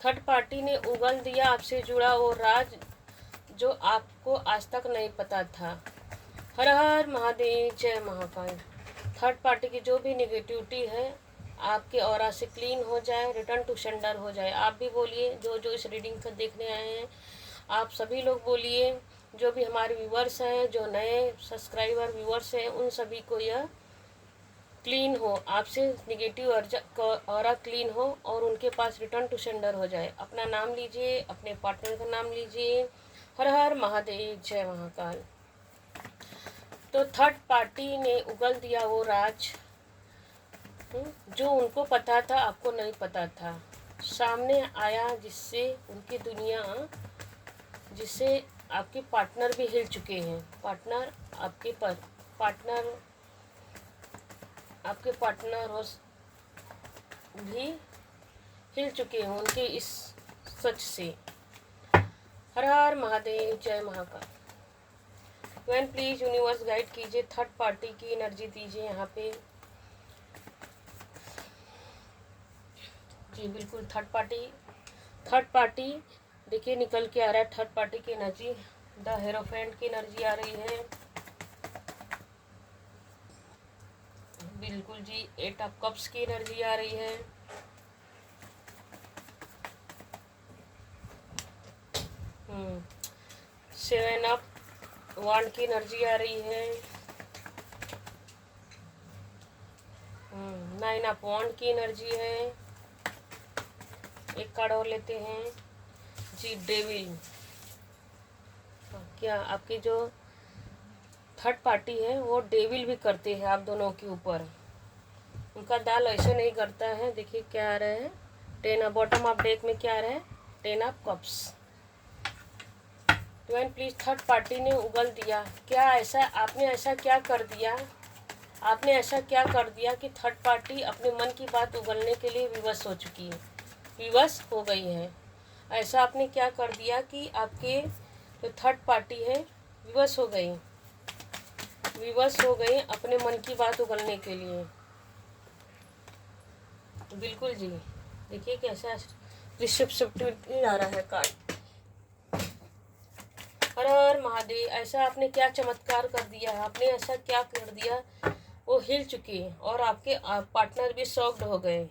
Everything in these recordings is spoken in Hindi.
थर्ड पार्टी ने उगल दिया आपसे जुड़ा वो राज जो आपको आज तक नहीं पता था। हर हर महादेव, जय महाकाल। थर्ड पार्टी की जो भी निगेटिविटी है आपके ऑरा से क्लीन हो जाए, रिटर्न टू सेंडर हो जाए। आप भी बोलिए, जो जो इस रीडिंग को देखने आए हैं आप सभी लोग बोलिए, जो भी हमारे व्यूवर्स हैं, जो नए सब्सक्राइबर व्यूवर्स हैं, उन सभी को यह क्लीन हो, आपसे निगेटिव ऑरा क्लीन हो और उनके पास रिटर्न टू सेंडर हो जाए। अपना नाम लीजिए, अपने पार्टनर का नाम लीजिए। हर हर महादेव, जय महाकाल। तो थर्ड पार्टी ने उगल दिया वो राज जो उनको पता था, आपको नहीं पता था। सामने आया जिससे उनकी दुनिया, जिससे आपके पार्टनर भी हिल चुके हैं। पार्टनर आपके पार्टनर भी हिल चुके हैं उनके इस सच से। हर हर महादेव, जय महाकाल। वैन प्लीज यूनिवर्स गाइड कीजिए, थर्ड पार्टी की एनर्जी दीजिए यहाँ पे। जी बिल्कुल, थर्ड पार्टी देखिए निकल के आ रहा है। थर्ड पार्टी की एनर्जी द हेरोफेंट की एनर्जी आ रही है। बिल्कुल जी, 8 ऑफ कप्स की एनर्जी आ रही है। सेवन ऑफ वांड की एनर्जी आ रही है। 9 ऑफ वांड की एनर्जी है। एक कार्ड और लेते हैं जी, डेविल। क्या आपकी जो थर्ड पार्टी है वो डेविल भी करते हैं आप दोनों के ऊपर। उनका दाल ऐसे नहीं करता है। देखिए क्या आ रहा है, 10 ऑफ बॉटम ऑफ डेक में क्या आ रहा है, 10 of cups. Divine please, third party ने उगल दिया, क्या ऐसा आपने ऐसा क्या कर दिया, आपने ऐसा क्या कर दिया कि थर्ड पार्टी अपने मन की बात उगलने के लिए विवश हो चुकी है, विवश हो गई है। ऐसा आपने क्या कर दिया कि आपके जो थर्ड पार्टी है विवश हो गई अपने मन की बात उगलने के लिए। बिल्कुल जी, देखिए कैसा रिसेप्टिविटी आ रहा है कार्ड। हर हर महादेव, ऐसा आपने क्या चमत्कार कर दिया, आपने ऐसा क्या कर दिया, वो हिल चुकी है और आपके पार्टनर भी शॉक्ड हो गए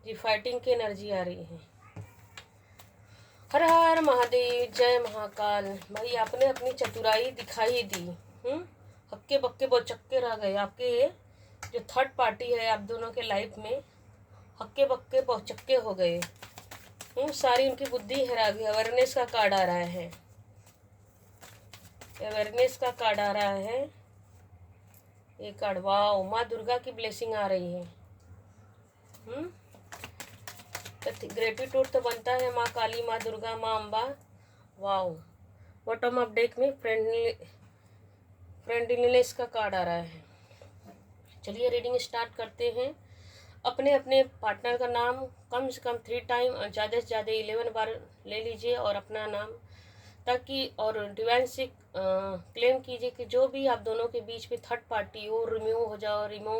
जी। फाइटिंग की एनर्जी आ रही है। हर हर महादेव, जय महाकाल। भाई आपने अपनी चतुराई दिखाई दी। हक्के बक्के बोचक्के रह गए आपके जो थर्ड पार्टी है आप दोनों के लाइफ में, हक्के बक्के बोचक्के हो गए। सारी उनकी बुद्धि हेरा गई। अवेयरनेस का कार्ड आ रहा है, अवेयरनेस का कार्ड आ रहा है। ये कार्ड, वाह, माँ दुर्गा की ब्लेसिंग आ रही है। ग्रेटिट्यूड तो बनता है माँ काली, माँ दुर्गा, माँ Amba. Wow, bottom of deck में फ्रेंडलीनेस का कार्ड आ रहा है। चलिए रीडिंग स्टार्ट करते हैं। अपने अपने पार्टनर का नाम कम से कम 3 टाइम, ज़्यादा से ज़्यादा 11 बार ले लीजिए और अपना नाम, ताकि और डिवाइन से क्लेम कीजिए कि जो भी आप दोनों के बीच में थर्ड पार्टी हो रिमूव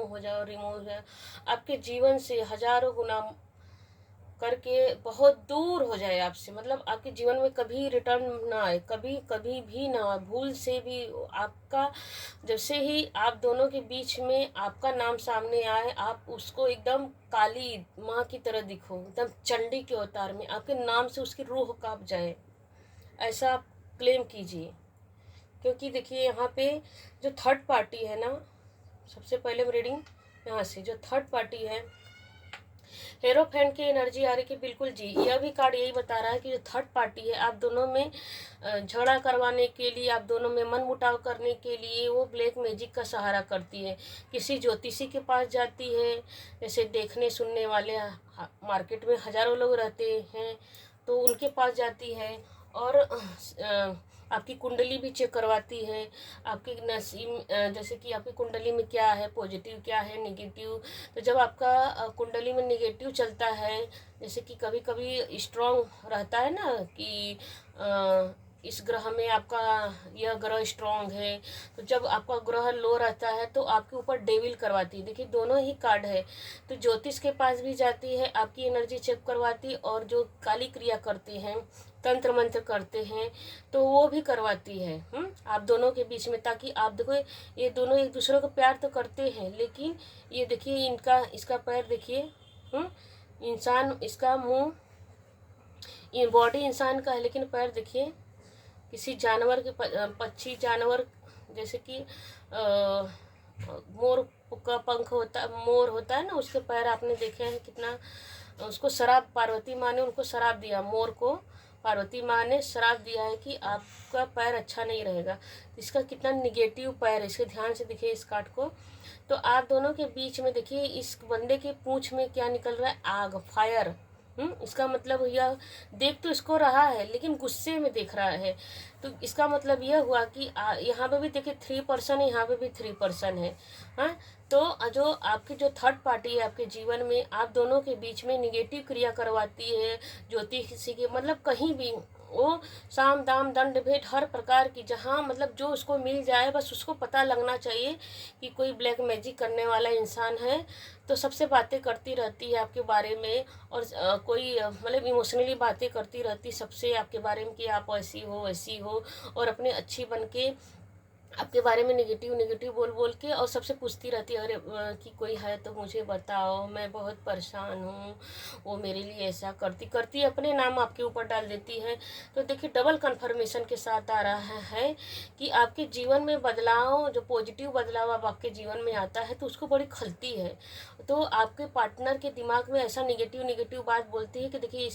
हो जाए आपके जीवन से हजारों गुना करके बहुत दूर हो जाए आपसे। मतलब आपके जीवन में कभी रिटर्न ना आए, कभी भी ना आए, भूल से भी आपका। जैसे ही आप दोनों के बीच में आपका नाम सामने आए, आप उसको एकदम काली माँ की तरह दिखो, एकदम चंडी के अवतार में आपके नाम से उसकी रूह कांप जाए, ऐसा आप क्लेम कीजिए। क्योंकि देखिए यहाँ पे जो थर्ड पार्टी है ना, सबसे पहले रीडिंग यहाँ से, जो थर्ड पार्टी है हेरोफेंट की एनर्जी आ रही है। बिल्कुल जी, यह भी कार्ड यही बता रहा है कि जो थर्ड पार्टी है आप दोनों में झगड़ा करवाने के लिए, आप दोनों में मन मुटाव करने के लिए वो ब्लैक मैजिक का सहारा करती है। किसी ज्योतिषी के पास जाती है, जैसे देखने सुनने वाले मार्केट में हजारों लोग रहते हैं, तो उनके पास जाती है और आपकी कुंडली भी चेक करवाती है। आपकी नसीब, जैसे कि आपकी कुंडली में क्या है, पॉजिटिव क्या है, नेगेटिव। तो जब आपका कुंडली में नेगेटिव चलता है, जैसे कि कभी कभी स्ट्रॉन्ग रहता है ना कि इस ग्रह में आपका यह ग्रह स्ट्रांग है। तो जब आपका ग्रह लो रहता है तो आपके ऊपर डेविल करवाती है। देखिए दोनों ही कार्ड है, तो ज्योतिष के पास भी जाती है, आपकी एनर्जी चेक करवाती, और जो काली क्रिया करते हैं, तंत्र मंत्र करते हैं, तो वो भी करवाती है आप दोनों के बीच में, ताकि आप देखो ये दोनों एक दूसरे को प्यार तो करते हैं, लेकिन ये देखिए इनका इसका पैर देखिए, इंसान, इसका मुंह, ये बॉडी इंसान का है, लेकिन पैर देखिए किसी जानवर के, पक्षी जानवर, जैसे कि मोर का पंख होता, मोर होता है ना, उसके पैर आपने देखे हैं कितना, उसको शराब, पार्वती माँ ने उनको शराब दिया, मोर को पार्वती माँ ने श्राप दिया है कि आपका पैर अच्छा नहीं रहेगा। इसका कितना निगेटिव पैर है, इसके ध्यान से देखिए इस कार्ड को। तो आप दोनों के बीच में देखिए इस बंदे के पूंछ में क्या निकल रहा है, आग, फायर। इसका मतलब यह देख तो इसको रहा है, लेकिन गुस्से में देख रहा है। तो इसका मतलब यह हुआ कि यहाँ पे भी देखिए 3% है, यहाँ पे भी 3% है। हाँ, तो जो आपकी जो थर्ड पार्टी है आपके जीवन में, आप दोनों के बीच में निगेटिव क्रिया करवाती है, ज्योतिषी के, मतलब कहीं भी वो साम दाम दंड भेंट हर प्रकार की, जहाँ मतलब जो उसको मिल जाए, बस उसको पता लगना चाहिए कि कोई ब्लैक मैजिक करने वाला इंसान है। तो सबसे बातें करती रहती है आपके बारे में, और कोई मतलब इमोशनली बातें करती रहती सबसे आपके बारे में कि आप ऐसी हो वैसी हो, और अपने अच्छी बन के आपके बारे में नेगेटिव नेगेटिव बोल बोल के, और सबसे पूछती रहती है, अरे कि कोई है तो मुझे बताओ, मैं बहुत परेशान हूँ, वो मेरे लिए ऐसा करती करती अपने नाम आपके ऊपर डाल देती है। तो देखिए डबल कन्फर्मेशन के साथ आ रहा है कि आपके जीवन में बदलाव, जो पॉजिटिव बदलाव अब आपके जीवन में आता है, तो उसको बड़ी खलती है। तो आपके पार्टनर के दिमाग में ऐसा निगेटिव निगेटिव बात बोलती है कि देखिए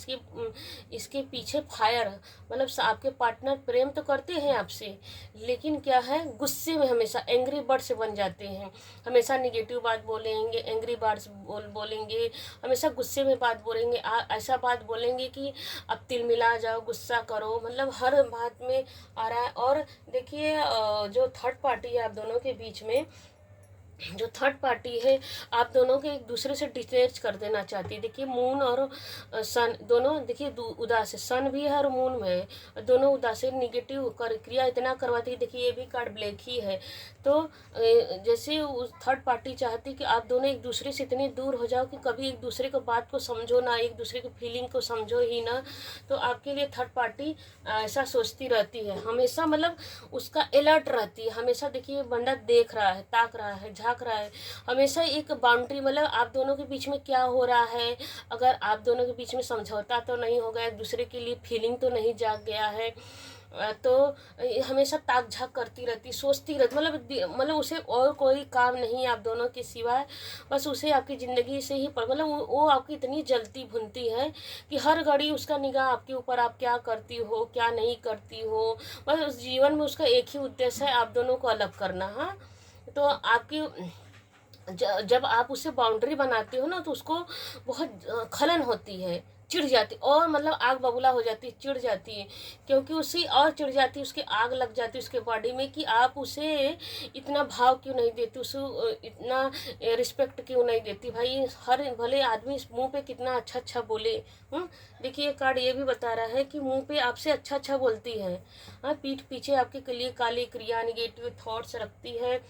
इसके पीछे फायर, मतलब आपके पार्टनर प्रेम तो करते हैं आपसे, लेकिन क्या है, गुस्से में हमेशा एंग्री बर्ड्स बन जाते हैं, हमेशा निगेटिव बात बोलेंगे, एंग्री बर्ड्स बोलेंगे, हमेशा गुस्से में बात बोलेंगे, ऐसा बात बोलेंगे कि अब तिल मिला जाओ, गुस्सा करो, मतलब हर बात में आ रहा है। और देखिए जो थर्ड पार्टी है आप दोनों के बीच में, जो थर्ड पार्टी है आप दोनों के एक दूसरे से डिटैच कर देना चाहती है। देखिए मून और सन दोनों, देखिए उदास है, सन भी है और मून में है, दोनों उदास है, निगेटिव क्रिया इतना करवाती है। देखिए ये भी कार्ड ब्लैक ही है। तो जैसे उस थर्ड पार्टी चाहती कि आप दोनों एक दूसरे से इतने दूर हो जाओ कि कभी एक दूसरे को बात को समझो ना, एक दूसरे की फीलिंग को समझो ही ना। तो आपके लिए थर्ड पार्टी ऐसा सोचती रहती है हमेशा, मतलब उसका अलर्ट रहती है हमेशा। देखिए बंदा देख रहा है, ताक रहा है, झांक रहा है, हमेशा एक बाउंड्री, मतलब आप दोनों के बीच में क्या हो रहा है, अगर आप दोनों के बीच में समझौता तो नहीं हो गया, एक दूसरे के लिए फीलिंग तो नहीं जाग गया है, तो हमेशा ताक झाक करती रहती, सोचती रहती, मतलब उसे और कोई काम नहीं आप दोनों के सिवाय, बस उसे आपकी ज़िंदगी से ही मतलब वो आपकी इतनी जलती भुनती है कि हर घड़ी उसका निगाह आपके ऊपर, आप क्या करती हो क्या नहीं करती हो, बस उस जीवन में उसका एक ही उद्देश्य है, आप दोनों को अलग करना। हाँ, तो आपकी जब आप उससे बाउंड्री बनाते हो ना, तो उसको बहुत खलन होती है, चिढ़ जाती, और मतलब आग बबूला हो जाती है, चिढ़ जाती है, क्योंकि उसी और चिढ़ जाती है, उसके आग लग जाती है उसके बॉडी में कि आप उसे इतना भाव क्यों नहीं देती, उसे इतना रिस्पेक्ट क्यों नहीं देती। भाई हर भले आदमी मुंह पे कितना अच्छा अच्छा बोले, देखिए कार्ड ये भी बता रहा है कि मुंह पे आपसे अच्छा अच्छा बोलती है, हाँ, पीठ पीछे आपके लिए काली क्रिया, निगेटिव थॉट्स रखती है।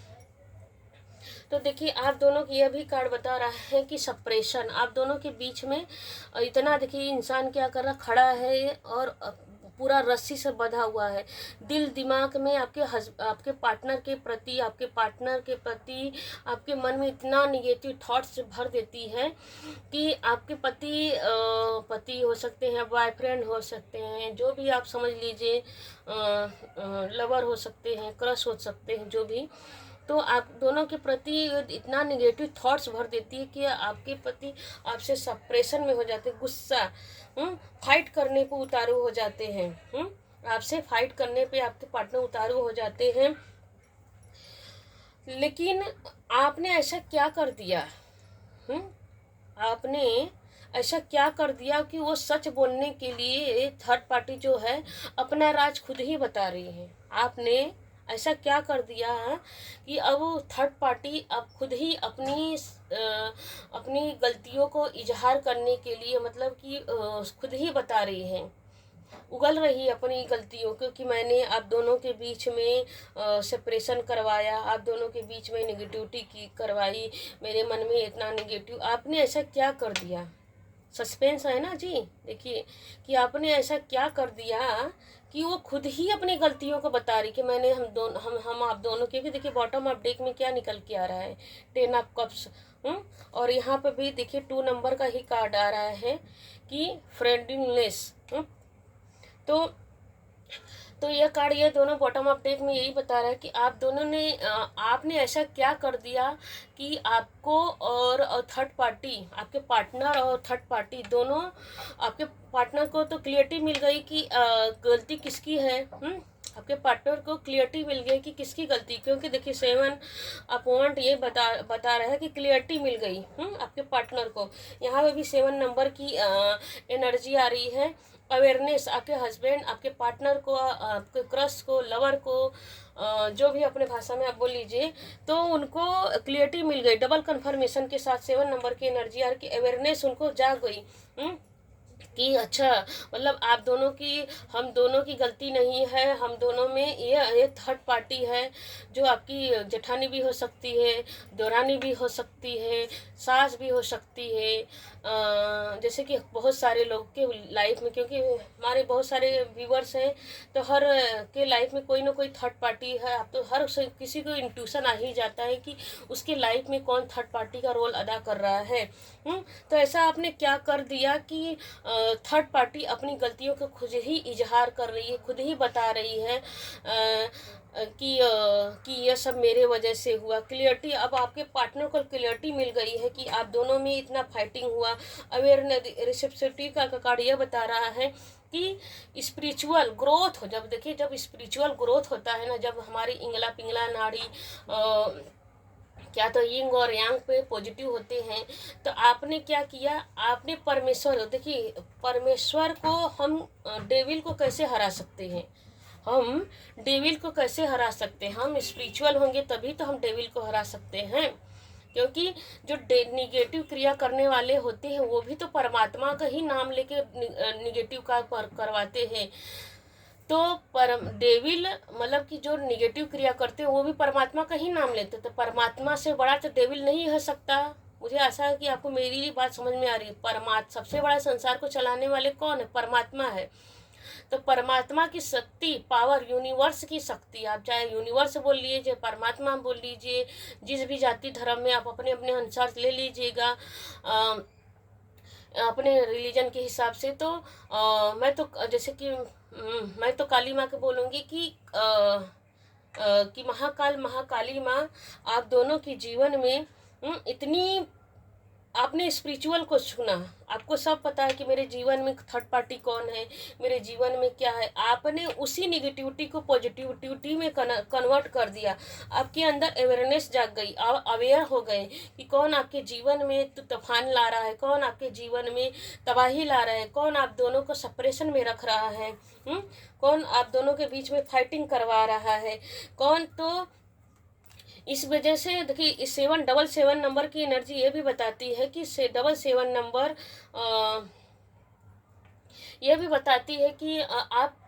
तो देखिए आप दोनों की यह भी कार्ड बता रहा है कि सप्रेशन आप दोनों के बीच में इतना, देखिए इंसान क्या कर रहा, खड़ा है और पूरा रस्सी से बंधा हुआ है, दिल दिमाग में आपके पार्टनर के प्रति, आपके मन में इतना निगेटिव थॉट्स भर देती है कि आपके पति हो सकते हैं, बॉयफ्रेंड हो सकते हैं, जो भी आप समझ लीजिए, लवर हो सकते हैं, क्रश हो सकते हैं, जो भी, तो आप दोनों के प्रति इतना निगेटिव थॉट्स भर देती है कि आपके पति आपसे सप्रेशन में हो जाते, गुस्सा, फाइट करने पे उतारू हो जाते हैं, आपसे फाइट करने पे आपके पार्टनर उतारू हो जाते हैं। लेकिन आपने ऐसा क्या कर दिया, आपने ऐसा क्या कर दिया कि वो सच बोलने के लिए थर्ड पार्टी जो है अपना राज खुद ही बता रही है। आपने ऐसा क्या कर दिया है कि अब थर्ड पार्टी अब खुद ही अपनी गलतियों को इजहार करने के लिए, मतलब कि खुद ही बता रही है, उगल रही अपनी गलतियों को कि मैंने आप दोनों के बीच में सेपरेशन करवाया, आप दोनों के बीच में निगेटिविटी की करवाई, मेरे मन में इतना निगेटिव, आपने ऐसा क्या कर दिया। सस्पेंस है ना जी, देखिए कि आपने ऐसा क्या कर दिया कि वो खुद ही अपनी गलतियों को बता रही कि मैंने हम आप दोनों, क्योंकि देखिए बॉटम ऑफ डेक में क्या निकल के आ रहा है, 10 ऑफ कप्स। और यहाँ पे भी देखिए 2 नंबर का ही कार्ड आ रहा है कि फ्रेंडलीनेस। तो ये कार्ड, ये दोनों बॉटम ऑफ डेक में यही बता रहा है कि आप दोनों ने आपने ऐसा क्या कर दिया कि आपको और थर्ड पार्टी, आपके पार्टनर और थर्ड पार्टी दोनों, आपके पार्टनर को तो क्लियरिटी मिल गई कि गलती किसकी है। आपके पार्टनर को क्लियरिटी मिल गई कि किसकी गलती, क्योंकि देखिए 7 अपॉइंट ये बता रहा है कि क्लियरिटी मिल गई आपके पार्टनर को। यहाँ पे भी 7 नंबर की एनर्जी आ रही है। अवेयरनेस, आपके हस्बैंड, आपके पार्टनर को, आपके क्रश को, लवर को, जो भी अपने भाषा में आप बोल लीजिए, तो उनको क्लियरिटी मिल गई डबल कंफर्मेशन के साथ। 7 नंबर की एनर्जी आ रही, अवेयरनेस उनको जाग गई कि अच्छा, मतलब आप दोनों की, हम दोनों की गलती नहीं है, हम दोनों में ये थर्ड पार्टी है जो आपकी जेठानी भी हो सकती है, देवरानी भी हो सकती है, सास भी हो सकती है। जैसे कि बहुत सारे लोग के लाइफ में, क्योंकि हमारे बहुत सारे व्यूवर्स हैं, तो हर के लाइफ में कोई ना कोई थर्ड पार्टी है। आप तो हर किसी को इंट्यूशन आ ही जाता है कि उसके लाइफ में कौन थर्ड पार्टी का रोल अदा कर रहा है। तो ऐसा आपने क्या कर दिया कि थर्ड पार्टी अपनी गलतियों को खुद ही इजहार कर रही है, खुद ही बता रही है कि यह सब मेरे वजह से हुआ। क्लियरिटी, अब आपके पार्टनर को क्लियरिटी मिल गई है कि आप दोनों में इतना फाइटिंग हुआ। अवेयरनेस, रिसेप्सिविटी का कार्ड यह बता रहा है कि स्पिरिचुअल ग्रोथ हो, जब देखिए जब स्पिरिचुअल ग्रोथ होता है ना, जब हमारी इंगला पिंगला नाड़ी क्या तो यिंग और यांग पे पॉजिटिव होते हैं, तो आपने क्या किया, आपने परमेश्वर, देखिए परमेश्वर को हम डेविल को कैसे हरा सकते हैं, हम डेविल को कैसे हरा सकते हैं, हम स्पिरिचुअल होंगे तभी तो हम डेविल को हरा सकते हैं। क्योंकि जो निगेटिव क्रिया करने वाले होते हैं वो भी तो परमात्मा का ही नाम लेके निगेटिव का करवाते हैं। तो डेविल, मतलब कि जो निगेटिव क्रिया करते हैं वो भी परमात्मा का ही नाम लेते, तो परमात्मा से बड़ा तो डेविल नहीं हो सकता। मुझे आशा है कि आपको मेरी बात समझ में आ रही है। परमात्मा सबसे बड़ा संसार को चलाने वाले कौन है, परमात्मा है। तो परमात्मा की शक्ति, पावर, यूनिवर्स की शक्ति, आप चाहे यूनिवर्स बोल लीजिए, परमात्मा बोल लीजिए, जिस भी जाति धर्म में आप अपने अपने अनुसार ले लीजिएगा, अपने रिलीजन के हिसाब से। तो मैं तो जैसे कि मैं तो काली माँ को बोलूँगी कि महाकाल, महाकाली माँ, आप दोनों के जीवन में इतनी, आपने स्पिरिचुअल को छूना, आपको सब पता है कि मेरे जीवन में थर्ड पार्टी कौन है, मेरे जीवन में क्या है। आपने उसी निगेटिविटी को पॉजिटिविटी में कन्वर्ट कर दिया। आपके अंदर अवेयरनेस जाग गई, आप अवेयर हो गए कि कौन आपके जीवन में तूफान ला रहा है, कौन आपके जीवन में तबाही ला रहा है, कौन आप दोनों को सेपरेशन में रख रहा है, कौन आप दोनों के बीच में फाइटिंग करवा रहा है, कौन। तो इस वजह से देखिए 7 नंबर की एनर्जी ये भी बताती है कि 7 नंबर यह भी बताती है कि आपको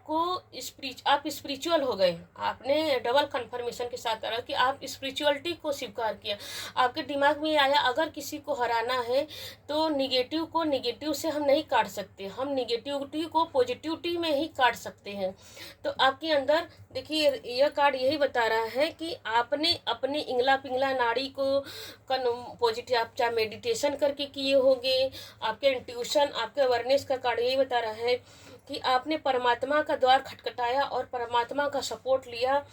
आप स्पिरिचुअल हो गए। आपने डबल कंफर्मेशन के साथ कहा कि आप स्पिरिचुअलिटी को स्वीकार किया। आपके दिमाग में आया अगर किसी को हराना है तो निगेटिव को निगेटिव से हम नहीं काट सकते, हम निगेटिविटी को पॉजिटिविटी में ही काट सकते हैं। तो आपके अंदर देखिए यह कार्ड यही बता रहा है कि आपने अपनी इंगला पिंगला नाड़ी को पॉजिटिव, आप चाहे मेडिटेशन करके किए होंगे, आपके इंट्यूशन, आपके अवेयरनेस का कार्ड यही बता रहा है कि आपने परमात्मा का द्वार खटखटाया और परमात्मा का सपोर्ट लिया।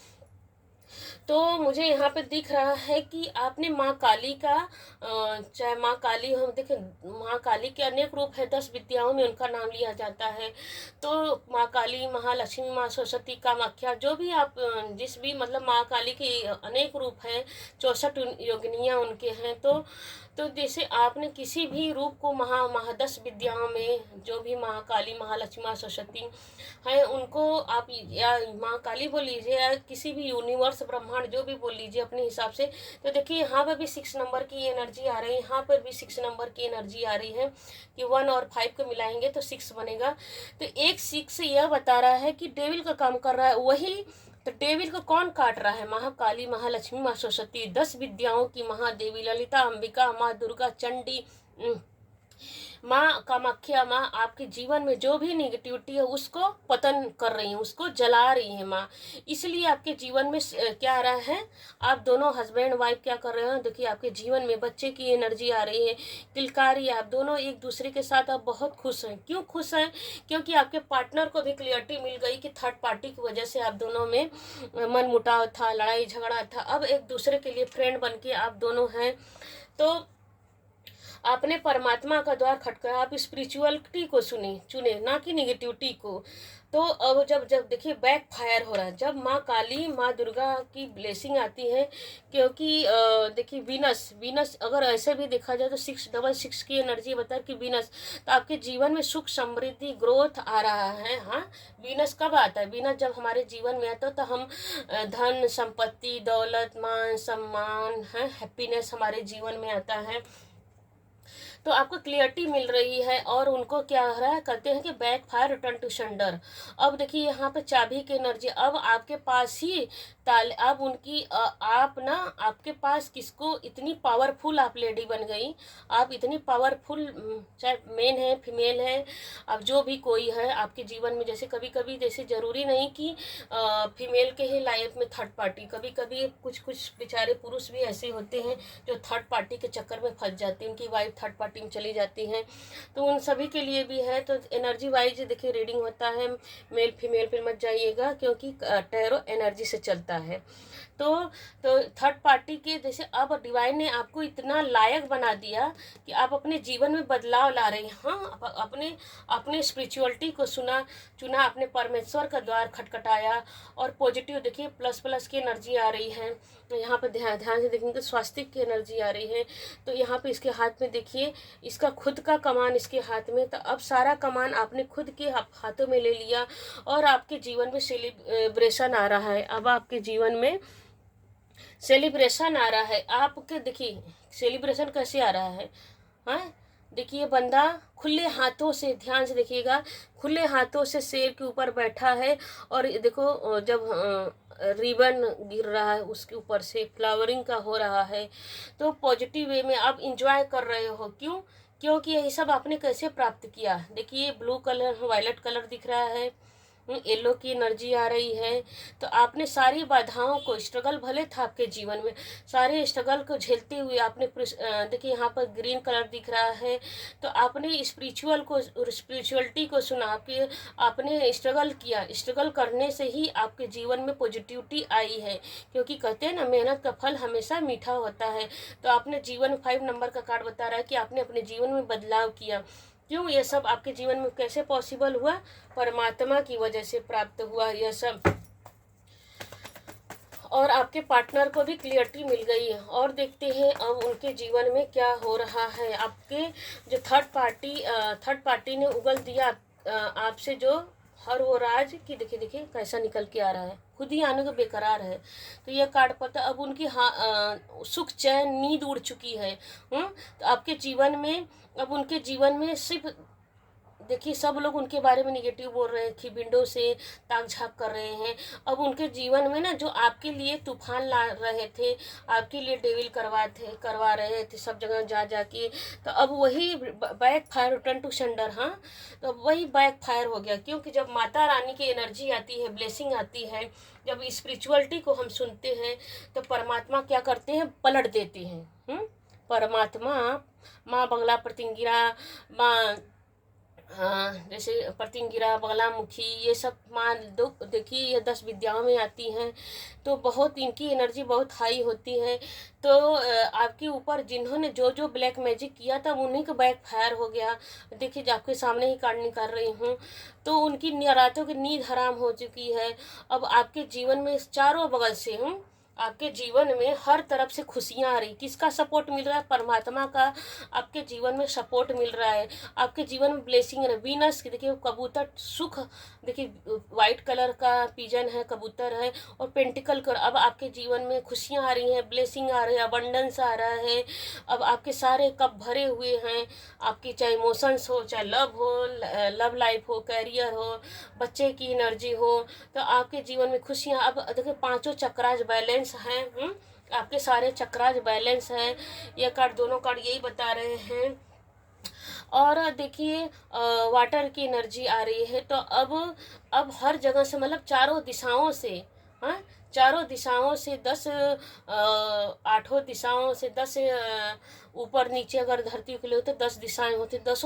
तो मुझे यहाँ पे दिख रहा है कि आपने माँ काली का, चाहे माँ काली, हम देखें माँ काली के अनेक रूप है, 10 विद्याओं में उनका नाम लिया जाता है। तो माँ काली, महालक्ष्मी, माँ सरस्वती, कामाख्या, जो भी आप जिस भी मतलब माँ काली के अनेक रूप हैं, 64 योगिनियाँ उनके हैं। तो जैसे आपने किसी भी रूप को महादस विद्याओं में जो भी महाकाली, महालक्ष्मी, माँ सरस्वती हैं, उनको आप या महाकाली बोल लीजिए या किसी भी यूनिवर्स, ब्रह्मांड, जो भी बोल लीजिए अपने हिसाब से। तो देखिए यहाँ पर भी 6 नंबर की एनर्जी आ रही है, यहाँ पर भी 6 नंबर की एनर्जी आ रही है कि 1 और 5 को मिलाएंगे तो 6 बनेगा। तो एक 6 यह बता रहा है कि डेविल का काम कर रहा है वही। तो डेविल को कौन काट रहा है? महाकाली, महालक्ष्मी, माँ सरस्वती, 10 विद्याओं की महादेवी, ललिता, अंबिका, माँ दुर्गा, चंडी, माँ कामाख्या, माँ आपके जीवन में जो भी निगेटिविटी है उसको पतन कर रही हैं, उसको जला रही हैं माँ। इसलिए आपके जीवन में क्या आ रहा है, आप दोनों हस्बैंड वाइफ क्या कर रहे हैं, देखिए आपके जीवन में बच्चे की एनर्जी आ रही है, किलकारी, आप दोनों एक दूसरे के साथ आप बहुत खुश हैं। क्यों खुश हैं? क्योंकि आपके पार्टनर को भी क्लियरिटी मिल गई कि थर्ड पार्टी की वजह से आप दोनों में मन मुटाव था, लड़ाई झगड़ा था, अब एक दूसरे के लिए फ्रेंड बन के आप दोनों हैं। तो आपने परमात्मा का द्वार खटकाया, आप स्पिरिचुअलिटी को चुने, ना कि निगेटिविटी को। तो अब जब जब देखिए बैक फायर हो रहा है, जब माँ काली, माँ दुर्गा की ब्लेसिंग आती है, क्योंकि देखिए वीनस अगर ऐसे भी देखा जाए तो 666 की एनर्जी बता कि वीनस, तो आपके जीवन में सुख, समृद्धि, ग्रोथ आ रहा है। हाँ, वीनस कब आता है? वीनस जब हमारे जीवन में आता है तो हम धन, संपत्ति, दौलत, मान सम्मान है, हैप्पीनेस हमारे जीवन में आता है। तो आपको क्लियरिटी मिल रही है और उनको क्या हो रहा है, कहते हैं कि backfire return to sender. अब देखिए यहाँ पे चाबी की एनर्जी, अब आपके पास ही अब उनकी आप ना, आपके पास किसको, इतनी पावरफुल आप लेडी बन गई, आप इतनी पावरफुल, चाहे मेन है फीमेल है, अब जो भी कोई है आपके जीवन में। जैसे कभी कभी जैसे ज़रूरी नहीं कि फीमेल के ही लाइफ में थर्ड पार्टी, कभी कभी कुछ कुछ बेचारे पुरुष भी ऐसे होते हैं जो थर्ड पार्टी के चक्कर में फंस जाते हैं, उनकी वाइफ थर्ड पार्टी में चली जाती हैं। तो उन सभी के लिए भी है। तो एनर्जी वाइज देखिए रीडिंग होता है, मेल फीमेल पे मत जाइएगा क्योंकि टैरो एनर्जी से चलता है। तो थर्ड पार्टी के जैसे अब डिवाइन ने आपको इतना लायक बना दिया कि आप अपने जीवन में बदलाव ला रहे हैं। हाँ, अपने स्पिरिचुअलिटी को चुना, अपने परमेश्वर का द्वार खटखटाया और पॉजिटिव देखिए प्लस की एनर्जी आ रही है। यहाँ पे ध्यान से देखेंगे स्वास्थ्य की एनर्जी आ रही है। तो यहाँ पे इसके हाथ में देखिए, इसका खुद का कमान इसके हाथ में, तो अब सारा कमान आपने खुद के हाथों में ले लिया और आपके जीवन में सेलिब्रेशन आ रहा है। अब आपके जीवन में सेलिब्रेशन आ रहा है। आपके देखिए सेलिब्रेशन कैसे आ रहा है। हाँ, देखिए बंदा खुले हाथों से, ध्यान से देखिएगा, खुले हाथों से शेर के ऊपर बैठा है और देखो जब रिबन गिर रहा है उसके ऊपर से फ्लावरिंग का हो रहा है। तो पॉजिटिव वे में आप इंजॉय कर रहे हो। क्यों? क्योंकि यही सब आपने कैसे प्राप्त किया। देखिए ब्लू कलर, वायलेट कलर दिख रहा है, येलो की एनर्जी आ रही है। तो आपने सारी बाधाओं को, स्ट्रगल भले था आपके जीवन में, सारे स्ट्रगल को झेलते हुए आपने देखिए यहाँ पर ग्रीन कलर दिख रहा है। तो आपने स्पिरिचुअलिटी को सुना, आपने स्ट्रगल किया, स्ट्रगल करने से ही आपके जीवन में पॉजिटिविटी आई है। क्योंकि कहते हैं ना, मेहनत का फल हमेशा मीठा होता है। तो आपने जीवन 5 नंबर का कार्ड बता रहा है कि आपने अपने जीवन में बदलाव किया। क्यों? ये सब आपके जीवन में कैसे पॉसिबल हुआ? परमात्मा की वजह से प्राप्त हुआ यह सब। और आपके पार्टनर को भी क्लियरिटी मिल गई है। और देखते हैं अब उनके जीवन में क्या हो रहा है। आपके जो थर्ड पार्टी ने उगल दिया आपसे जो हर वो राज की, देखिए कैसा निकल के आ रहा है, खुद ही आने को बेकरार है। तो यह कार्ड पता, अब उनकी सुख चैन नींद उड़ चुकी है। तो आपके जीवन में, अब उनके जीवन में सिर्फ देखिए सब लोग उनके बारे में निगेटिव बोल रहे हैं कि विंडो से ताक झाँक कर रहे हैं। अब उनके जीवन में ना जो आपके लिए तूफान ला रहे थे, आपके लिए डेविल करवा रहे थे सब जगह जा के, तो अब वही backfire, return to sender. हाँ, तो अब वही बैक फायर हो गया। क्योंकि जब माता रानी की एनर्जी आती है, ब्लेसिंग आती है, जब स्पिरिचुअलिटी को हम सुनते हैं तो परमात्मा क्या करते हैं, पलट देते हैं। परमात्मा, माँ बंगला प्रतिंगिरा, माँ जैसे प्रतिंगिरा, बगलामुखी, ये सब माँ देखिए ये 10 विद्याओं में आती हैं। तो बहुत इनकी एनर्जी बहुत हाई होती है। तो आपके ऊपर जिन्होंने जो ब्लैक मैजिक किया था उन्हीं का बैक फायर हो गया। देखिए आपके सामने ही कार्ड निकाल रही हूँ। तो उनकी रातों की नींद हराम हो चुकी है। अब आपके जीवन में चारों बगल से आपके जीवन में हर तरफ से खुशियाँ आ रही। किसका सपोर्ट मिल रहा है? परमात्मा का आपके जीवन में सपोर्ट मिल रहा है। आपके जीवन में ब्लेसिंग है। वीनस देखिए, कबूतर सुख, देखिए वाइट कलर का पिजन है, कबूतर है, और पेंटिकल कर। अब आपके जीवन में खुशियाँ आ रही हैं, ब्लेसिंग आ रही है, अबंडेंस आ रहा है। अब आपके सारे कप भरे हुए हैं। आपकी चाहे इमोशंस हो, चाहे लव हो, लव लाइफ हो, कैरियर हो, बच्चे की एनर्जी हो, तो आपके जीवन में खुशियाँ। अब देखिए पांचों चक्रास बैलेंस हैं। आपके सारे चक्रास बैलेंस हैं। ये कार्ड, दोनों कार्ड यही बता रहे हैं। और देखिए वाटर की एनर्जी आ रही है। तो अब हर जगह से, मतलब चारों दिशाओं से, हाँ, चारों दिशाओं से 10, आठों दिशाओं से 10, ऊपर नीचे अगर धरती के लिए होते 10 दिशाएं होती, 10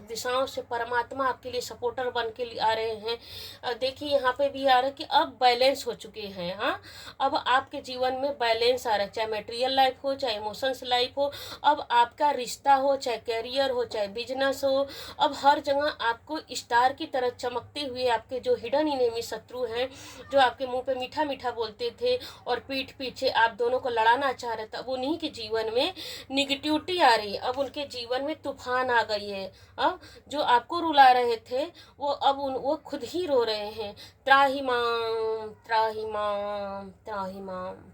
दिशाओं से परमात्मा आपके लिए सपोर्टर बन के आ रहे हैं। देखिए यहाँ पे भी आ रहा है कि अब बैलेंस हो चुके हैं। हाँ, अब आपके जीवन में बैलेंस आ रहा है, चाहे मटेरियल लाइफ हो, चाहे इमोशंस लाइफ हो, अब आपका रिश्ता हो, चाहे कैरियर हो, चाहे बिजनेस हो, अब हर जगह आपको स्टार की तरह चमकते हुए आपके जो हिडन इनेमी शत्रु हैं, जो आपके मुंह पे मीठा मीठा बोलते थे और पीठ पीछे आप दोनों को लड़ाना चाह रहे थे, अब उन्हीं के जीवन में निगेटिविटी आ रही है। अब उनके जीवन में तूफान आ गई है। अब जो आपको रुला रहे थे वो अब वो खुद ही रो रहे हैं, त्राहिमाम त्राहिमाम त्राहिमाम।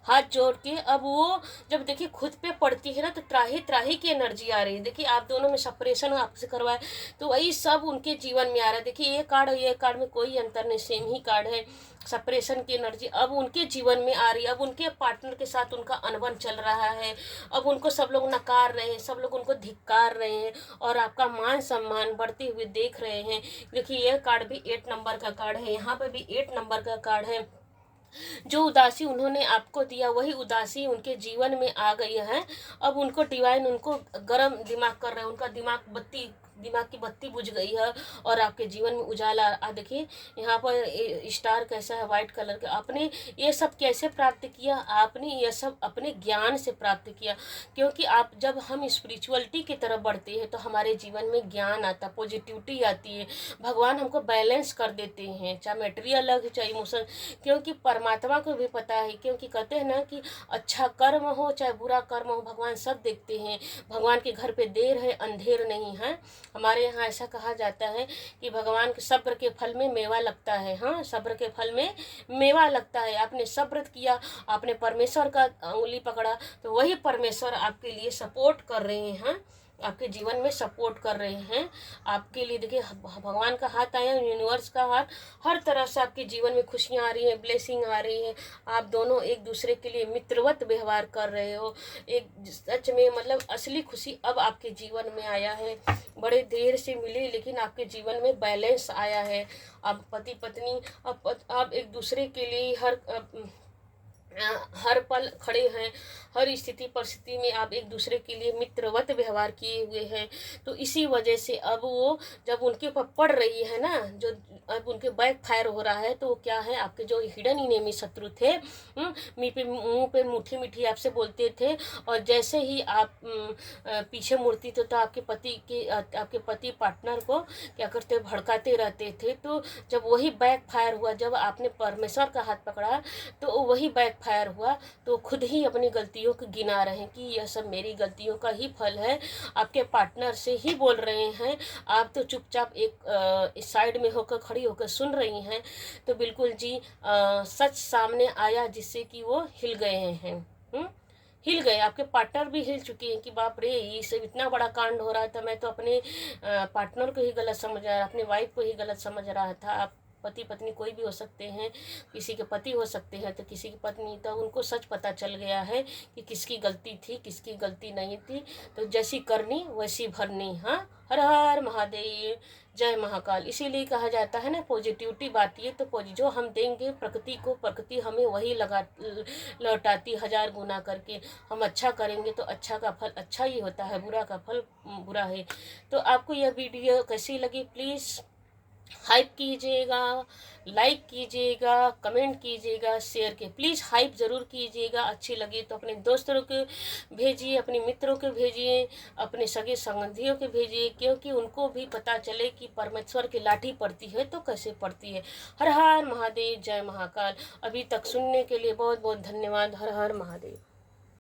हाथ जोड़ के अब वो जब देखिए खुद पे पड़ती है ना, तो त्राही त्राही की एनर्जी आ रही है। देखिए आप दोनों में सेपरेशन आपसे करवाए, तो वही सब उनके जीवन में आ रहा है। देखिए ये कार्ड और ये कार्ड में कोई अंतर नहीं, सेम ही कार्ड है। सेपरेशन की एनर्जी अब उनके जीवन में आ रही है। अब उनके पार्टनर के साथ उनका अनबन चल रहा है। अब उनको सब लोग नकार रहे हैं, सब लोग उनको धिक्कार रहे हैं, और आपका मान सम्मान बढ़ते हुए देख रहे हैं। देखिए यह कार्ड भी 8 नंबर का कार्ड है, यहाँ पे भी 8 नंबर का कार्ड है। जो उदासी उन्होंने आपको दिया, वही उदासी उनके जीवन में आ गई है। अब उनको डिवाइन उनको गर्म दिमाग कर रहे हैं, उनका दिमाग की बत्ती बुझ गई है, और आपके जीवन में उजाला देखिए यहाँ पर स्टार कैसा है, वाइट कलर का। आपने ये सब कैसे प्राप्त किया? आपने ये सब अपने ज्ञान से प्राप्त किया, क्योंकि आप जब हम स्पिरिचुअलिटी की तरफ बढ़ते हैं तो हमारे जीवन में ज्ञान आता, पॉजिटिविटी आती है, भगवान हमको बैलेंस कर देते हैं, चाहे मटेरियल हो चाहे इमोशन। क्योंकि परमात्मा को भी पता है, क्योंकि कहते हैं ना कि अच्छा कर्म हो चाहे बुरा कर्म हो, भगवान सब देखते हैं। भगवान के घर पे देर है अंधेर नहीं है। हमारे यहाँ ऐसा कहा जाता है कि भगवान के सब्र के फल में मेवा लगता है। हाँ, सब्र के फल में मेवा लगता है। आपने सब्र किया, आपने परमेश्वर का उंगली पकड़ा, तो वही परमेश्वर आपके लिए सपोर्ट कर रहे हैं, आपके जीवन में सपोर्ट कर रहे हैं आपके लिए। देखिए भगवान का हाथ आया, यूनिवर्स का हाथ, हर तरफ से आपके जीवन में खुशियाँ आ रही हैं, ब्लेसिंग आ रही है। आप दोनों एक दूसरे के लिए मित्रवत व्यवहार कर रहे हो। एक सच में मतलब असली खुशी अब आपके जीवन में आया है। बड़े देर से मिली, लेकिन आपके जीवन में बैलेंस आया है। आप पति पत्नी आप एक दूसरे के लिए हर पल खड़े हैं। हर स्थिति परिस्थिति में आप एक दूसरे के लिए मित्रवत व्यवहार किए हुए हैं। तो इसी वजह से अब वो जब उनके ऊपर पड़ रही है ना, जो अब उनके बैक फायर हो रहा है, तो वो क्या है, आपके जो हिडन इनेमी शत्रु थे, मुंह पे मीठी मीठी आपसे बोलते थे, और जैसे ही आप पीछे मुड़ती तो आपके पति पार्टनर को क्या करते, भड़काते रहते थे। तो जब वही बैक फायर हुआ, जब आपने परमेश्वर का हाथ पकड़ा, तो वही बैक फायर हुआ। तो खुद ही अपनी गलतियों को गिना रहे हैं कि यह सब मेरी गलतियों का ही फल है। आपके पार्टनर से ही बोल रहे हैं, आप तो चुपचाप एक साइड में होकर खड़ी होकर सुन रही हैं। तो बिल्कुल जी सच सामने आया, जिससे कि वो हिल गए हैं। हिल गए, आपके पार्टनर भी हिल चुके हैं कि बाप रे, ये सब इतना बड़ा कांड हो रहा था। मैं तो अपने पार्टनर को ही गलत समझ रहा, अपनी वाइफ को ही गलत समझ रहा था। आप पति पत्नी कोई भी हो सकते हैं, किसी के पति हो सकते हैं तो किसी की पत्नी। तो उनको सच पता चल गया है कि किसकी गलती थी, किसकी गलती नहीं थी। तो जैसी करनी वैसी भरनी। हाँ, हर हर महादेव, जय महाकाल। इसीलिए कहा जाता है ना, पॉजिटिविटी बांटिए तो जो हम देंगे प्रकृति को, प्रकृति हमें वही लौटाती 1000 गुना करके। हम अच्छा करेंगे तो अच्छा का फल अच्छा ही होता है, बुरा का फल बुरा है। तो आपको यह वीडियो कैसी लगी, प्लीज़ हाइप कीजिएगा, लाइक कीजिएगा, कमेंट कीजिएगा, शेयर के प्लीज़ हाइप ज़रूर कीजिएगा। अच्छी लगी तो अपने दोस्तों को भेजिए, अपने मित्रों को भेजिए, अपने सगे संबंधियों को भेजिए, क्योंकि उनको भी पता चले कि परमेश्वर की लाठी पड़ती है तो कैसे पड़ती है। हर हर महादेव, जय महाकाल। अभी तक सुनने के लिए बहुत बहुत धन्यवाद। हर हर महादेव।